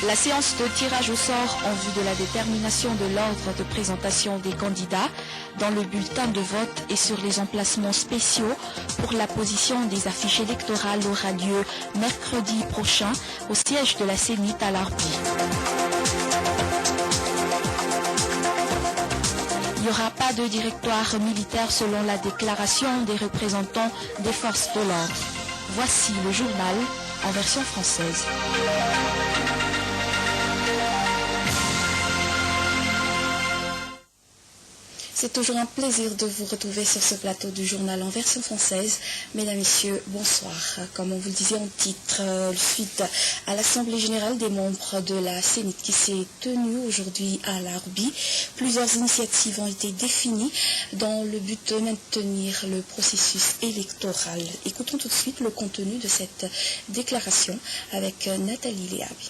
La séance de tirage au sort en vue de la détermination de l'ordre de présentation des candidats dans le bulletin de vote et sur les emplacements spéciaux pour la position des affiches électorales aura lieu mercredi prochain au siège de la CENIT à l'Arby. Il n'y aura pas de directoire militaire selon la déclaration des représentants des forces de l'ordre. Voici le journal en version française. C'est toujours un plaisir de vous retrouver sur ce plateau du journal en version française. Mesdames, Messieurs, bonsoir. Comme on vous le disait en titre, suite à l'Assemblée générale des membres de la CENIT qui s'est tenue aujourd'hui à l'Arby, plusieurs initiatives ont été définies dans le but de maintenir le processus électoral. Écoutons tout de suite le contenu de cette déclaration avec Nathalie Léabi.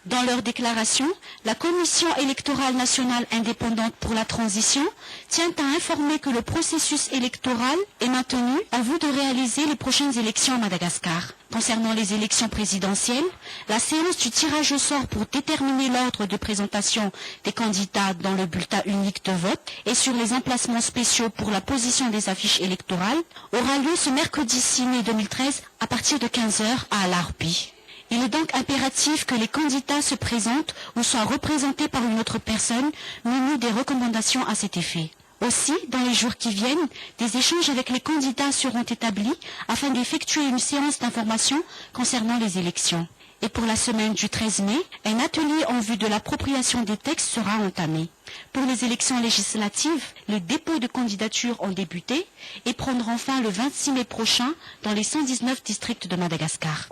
Dans leur déclaration, la Commission électorale nationale indépendante pour la transition tient à informer que le processus électoral est maintenu en vue de réaliser les prochaines élections à Madagascar. Concernant les élections présidentielles, la séance du tirage au sort pour déterminer l'ordre de présentation des candidats dans le bulletin unique de vote et sur les emplacements spéciaux pour la position des affiches électorales aura lieu ce mercredi 6 mai 2013 à partir de 15h à l'Arby. Il est donc impératif que les candidats se présentent ou soient représentés par une autre personne munie des recommandations à cet effet. Aussi, dans les jours qui viennent, des échanges avec les candidats seront établis afin d'effectuer une séance d'information concernant les élections. Et pour la semaine du 13 mai, un atelier en vue de l'appropriation des textes sera entamé. Pour les élections législatives, les dépôts de candidatures ont débuté et prendront fin le 26 mai prochain dans les 119 districts de Madagascar.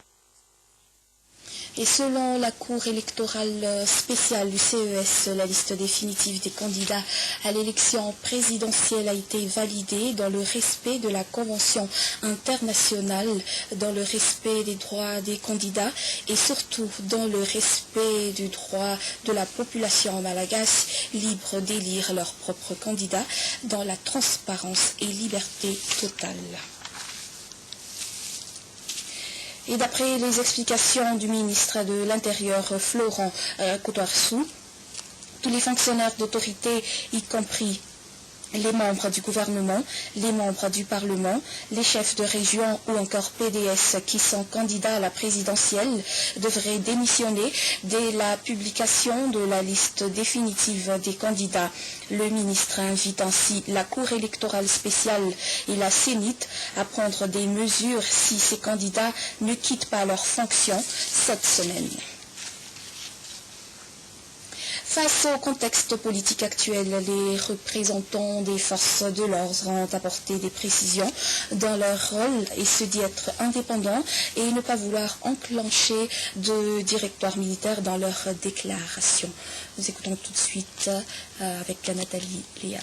Et selon la Cour électorale spéciale du CES, la liste définitive des candidats à l'élection présidentielle a été validée dans le respect de la Convention internationale, dans le respect des droits des candidats et surtout dans le respect du droit de la population malgache libre d'élire leurs propres candidats dans la transparence et liberté totale. Et d'après les explications du ministre de l'Intérieur, Florent Coutoirsou, tous les fonctionnaires d'autorité, y compris les membres du gouvernement, les membres du Parlement, les chefs de région ou encore PDS qui sont candidats à la présidentielle devraient démissionner dès la publication de la liste définitive des candidats. Le ministre invite ainsi la Cour électorale spéciale et la CENIT à prendre des mesures si ces candidats ne quittent pas leurs fonctions cette semaine. Face au contexte politique actuel, les représentants des forces de l'ordre ont apporté des précisions dans leur rôle et se dit être indépendants et ne pas vouloir enclencher de directoire militaire dans leur déclaration. Nous écoutons tout de suite avec Nathalie Léal.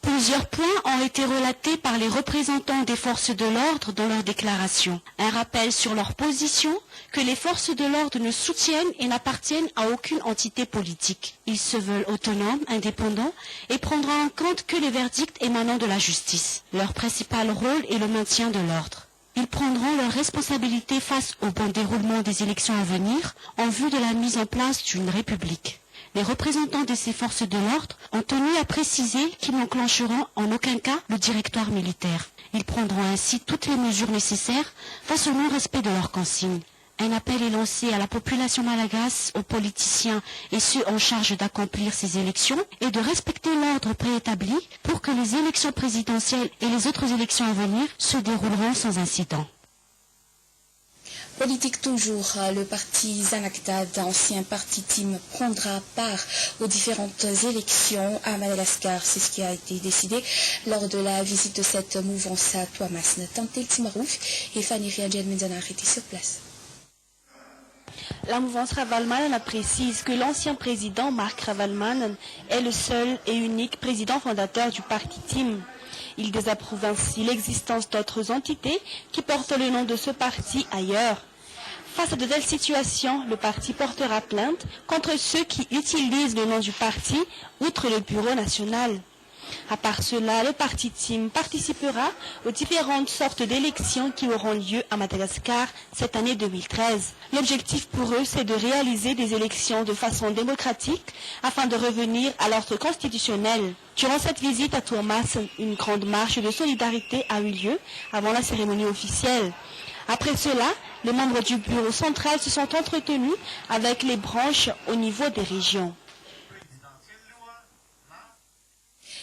Plusieurs points ont été relatés par les représentants des forces de l'ordre dans leur déclaration. Un rappel sur leur position que les forces de l'ordre ne soutiennent et n'appartiennent à aucune entité politique. Ils se veulent autonomes, indépendants et prendront en compte que les verdicts émanant de la justice. Leur principal rôle est le maintien de l'ordre. Ils prendront leurs responsabilités face au bon déroulement des élections à venir en vue de la mise en place d'une république. Les représentants de ces forces de l'ordre ont tenu à préciser qu'ils n'enclencheront en aucun cas le directoire militaire. Ils prendront ainsi toutes les mesures nécessaires face au non-respect de leurs consignes. Un appel est lancé à la population malgache, aux politiciens et ceux en charge d'accomplir ces élections et de respecter l'ordre préétabli pour que les élections présidentielles et les autres élections à venir se dérouleront sans incident. Politique toujours, le parti Zanakdad, ancien parti Team, prendra part aux différentes élections à Madagascar. C'est ce qui a été décidé lors de la visite de cette mouvance à Tuamasne. Tantel Timarouf et Fanny Riadjen Menzanar étaient sur place. La mouvance Ravalmanen précise que l'ancien président Marc Ravalmanen est le seul et unique président fondateur du parti Team. Il désapprouve ainsi l'existence d'autres entités qui portent le nom de ce parti ailleurs. Face à de telles situations, le parti portera plainte contre ceux qui utilisent le nom du parti outre le bureau national. À part cela, le parti Team participera aux différentes sortes d'élections qui auront lieu à Madagascar cette année 2013. L'objectif pour eux, c'est de réaliser des élections de façon démocratique afin de revenir à l'ordre constitutionnel. Durant cette visite à Tourmas, une grande marche de solidarité a eu lieu avant la cérémonie officielle. Après cela, les membres du bureau central se sont entretenus avec les branches au niveau des régions.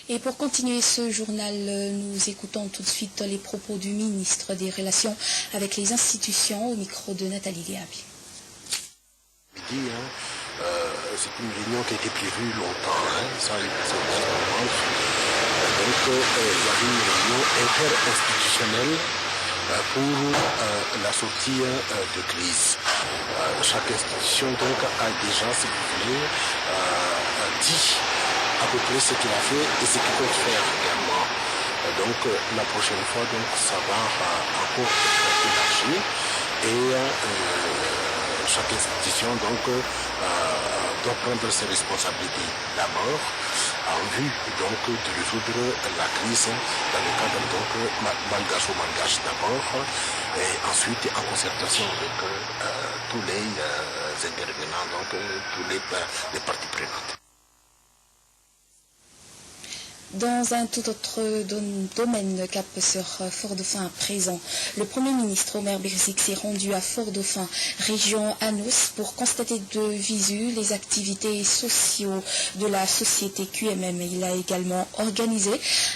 Et pour continuer ce journal, nous écoutons tout de suite les propos du ministre des Relations avec les institutions au micro de Nathalie Diaby. C'est une réunion qui a été prévue longtemps, ça a été donc il y avait une réunion interinstitutionnelle pour la sortie de crise. Chaque institution donc a déjà, si vous voulez, dit à peu près ce qu'il a fait et ce qu'il compte faire également. Donc la prochaine fois, donc, ça va encore être élargi et chaque institution donc, doit prendre ses responsabilités d'abord en vue donc, de résoudre la crise dans le cadre donc malgache au malgache d'abord et ensuite en concertation avec tous les intervenants, donc tous les parties prenantes. Dans un tout autre domaine, cap sur Fort-Dauphin à présent, le Premier ministre Omer Birzik s'est rendu à Fort-Dauphin, région Anos, pour constater de visu les activités sociaux de la société QMM. Il a également organisé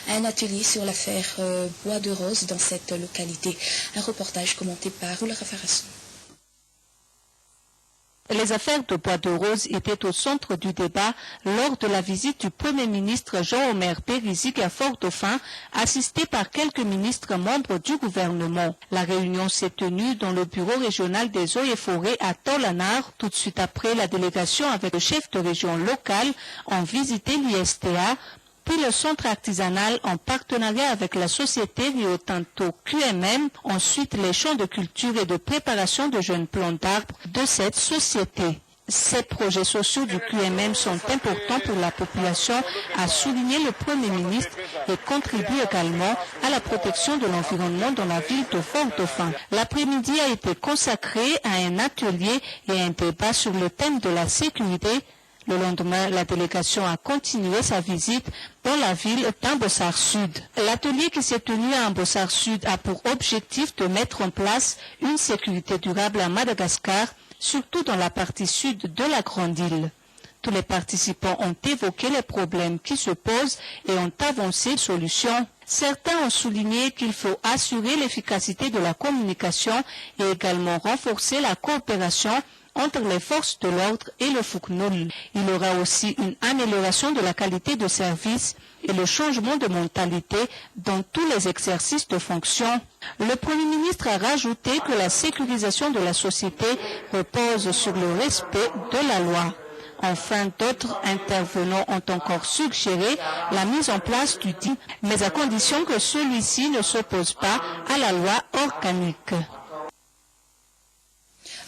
un atelier sur l'affaire Bois de Rose dans cette localité. Un reportage commenté par Oula Rafarassou. Les affaires de Bois de Rose étaient au centre du débat lors de la visite du Premier ministre Jean-Omer Birzik à Fort-Dauphin, assisté par quelques ministres membres du gouvernement. La réunion s'est tenue dans le bureau régional des eaux et forêts à Tolanar, tout de suite après la délégation avec le chef de région local ont visité l'ISTA, puis le centre artisanal en partenariat avec la société Rio Tinto QMM, ensuite les champs de culture et de préparation de jeunes plants d'arbres de cette société. Ces projets sociaux du QMM sont importants pour la population, a souligné le Premier ministre, et contribuent également à la protection de l'environnement dans la ville de Fort-Dauphin. L'après-midi a été consacré à un atelier et un débat sur le thème de la sécurité. Le lendemain, la délégation a continué sa visite dans la ville d'Ambossar Sud. L'atelier qui s'est tenu à Ambossar Sud a pour objectif de mettre en place une sécurité durable à Madagascar, surtout dans la partie sud de la grande île. Tous les participants ont évoqué les problèmes qui se posent et ont avancé des solutions. Certains ont souligné qu'il faut assurer l'efficacité de la communication et également renforcer la coopération entre les forces de l'ordre et le FUCNUL. Il y aura aussi une amélioration de la qualité de service et le changement de mentalité dans tous les exercices de fonction. Le Premier ministre a rajouté que la sécurisation de la société repose sur le respect de la loi. Enfin, d'autres intervenants ont encore suggéré la mise en place du DIN, mais à condition que celui-ci ne s'oppose pas à la loi organique.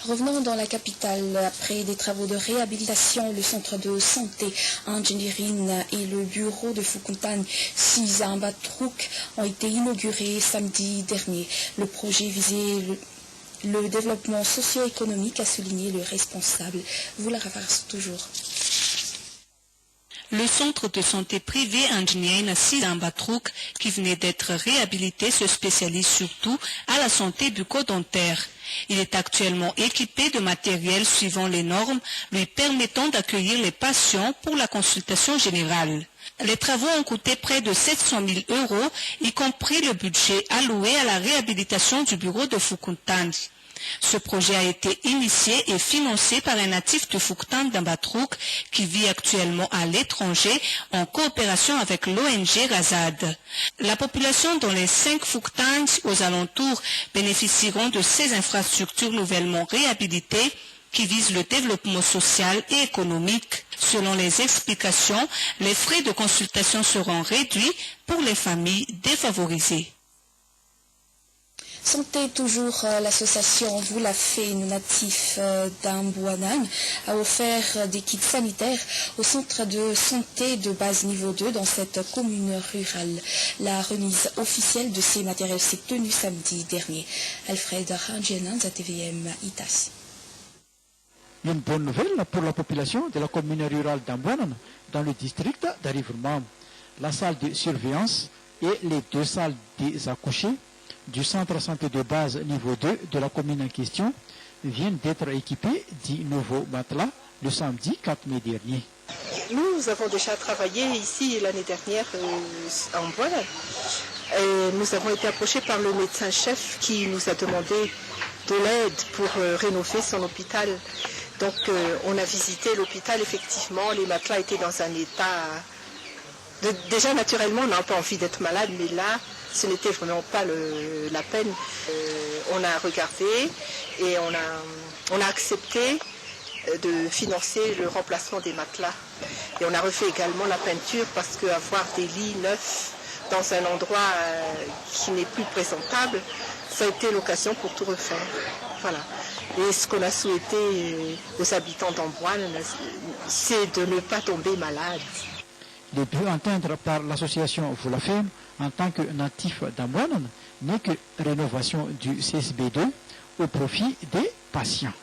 Revenons dans la capitale. Après des travaux de réhabilitation, le centre de santé Engineering et le bureau de Fukuntan 6 à Ambatrouk ont été inaugurés samedi dernier. Le projet visait le développement socio-économique, a souligné le responsable. Vous la refassez toujours. Le centre de santé privé Engineering à 6 à Ambatrouk, qui venait d'être réhabilité, se spécialise surtout à la santé bucco-dentaire. Il est actuellement équipé de matériel suivant les normes, lui permettant d'accueillir les patients pour la consultation générale. Les travaux ont coûté près de 700 000 €, y compris le budget alloué à la réhabilitation du bureau de Fukuntan. Ce projet a été initié et financé par un natif de Fukuntan d'Ambatrouk qui vit actuellement à l'étranger en coopération avec l'ONG Razad. La population dans les 5 Fukuntans aux alentours bénéficieront de ces infrastructures nouvellement réhabilitées qui visent le développement social et économique. Selon les explications, les frais de consultation seront réduits pour les familles défavorisées. Santé toujours, l'association Voulafé natif d'Amboanan a offert des kits sanitaires au centre de santé de base niveau 2 dans cette commune rurale. La remise officielle de ces matériels s'est tenue samedi dernier. Alfred Rangenanz à TVM Itas. Une bonne nouvelle pour la population de la commune rurale d'Amboanan dans le district d'Arivurma. La salle de surveillance et les 2 salles des accouchés du centre santé de base niveau 2 de la commune en question viennent d'être équipés du nouveau matelas le samedi 4 mai dernier. Nous avons déjà travaillé ici l'année dernière en Amboanan. Nous avons été approchés par le médecin-chef qui nous a demandé de l'aide pour rénover son hôpital. Donc on a visité l'hôpital, effectivement, les matelas étaient dans un état... Déjà naturellement on n'a pas envie d'être malade, mais là ce n'était vraiment pas la peine. On a regardé et on a accepté de financer le remplacement des matelas. Et on a refait également la peinture parce qu'avoir des lits neufs dans un endroit qui n'est plus présentable, ça a été l'occasion pour tout refaire. Voilà. Et ce qu'on a souhaité aux habitants d'Amboanan, c'est de ne pas tomber malade. Le but atteindre par l'association Voulafé en tant que natif d'Amboanan n'est que rénovation du CSB2 au profit des patients.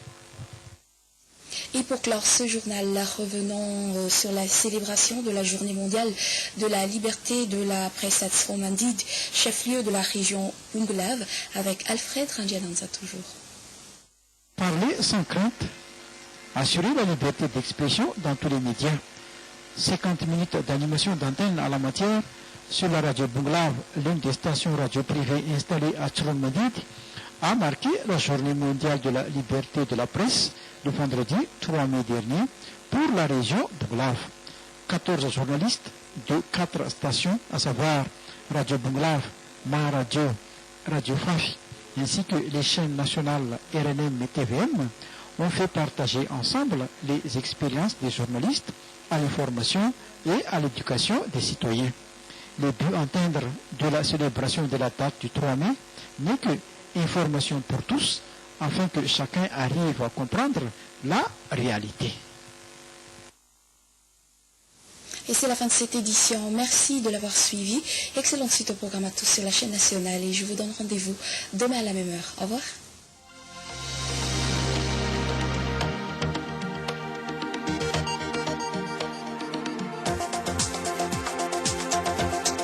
Et pour clore ce journal, revenons sur la célébration de la Journée mondiale de la liberté de la presse à Tsromandid, chef-lieu de la région Bunglav, avec Alfred Rangiananza toujours. Parler sans crainte, assurer la liberté d'expression dans tous les médias. 50 minutes d'animation d'antenne à la matière sur la radio Bunglav, l'une des stations radio privées installées à Tsromandid, a marqué la Journée mondiale de la liberté de la presse le vendredi 3 mai dernier pour la région Bunglav. 14 journalistes de 4 stations, à savoir Radio Bunglav, Maharadio, Radio Fafi, ainsi que les chaînes nationales RNM et TVM, ont fait partager ensemble les expériences des journalistes à l'information et à l'éducation des citoyens. Le but atteindre de la célébration de la date du 3 mai n'est que information pour tous, afin que chacun arrive à comprendre la réalité. Et c'est la fin de cette édition. Merci de l'avoir suivi. Excellente suite au programme à tous sur la chaîne nationale et je vous donne rendez-vous demain à la même heure. Au revoir.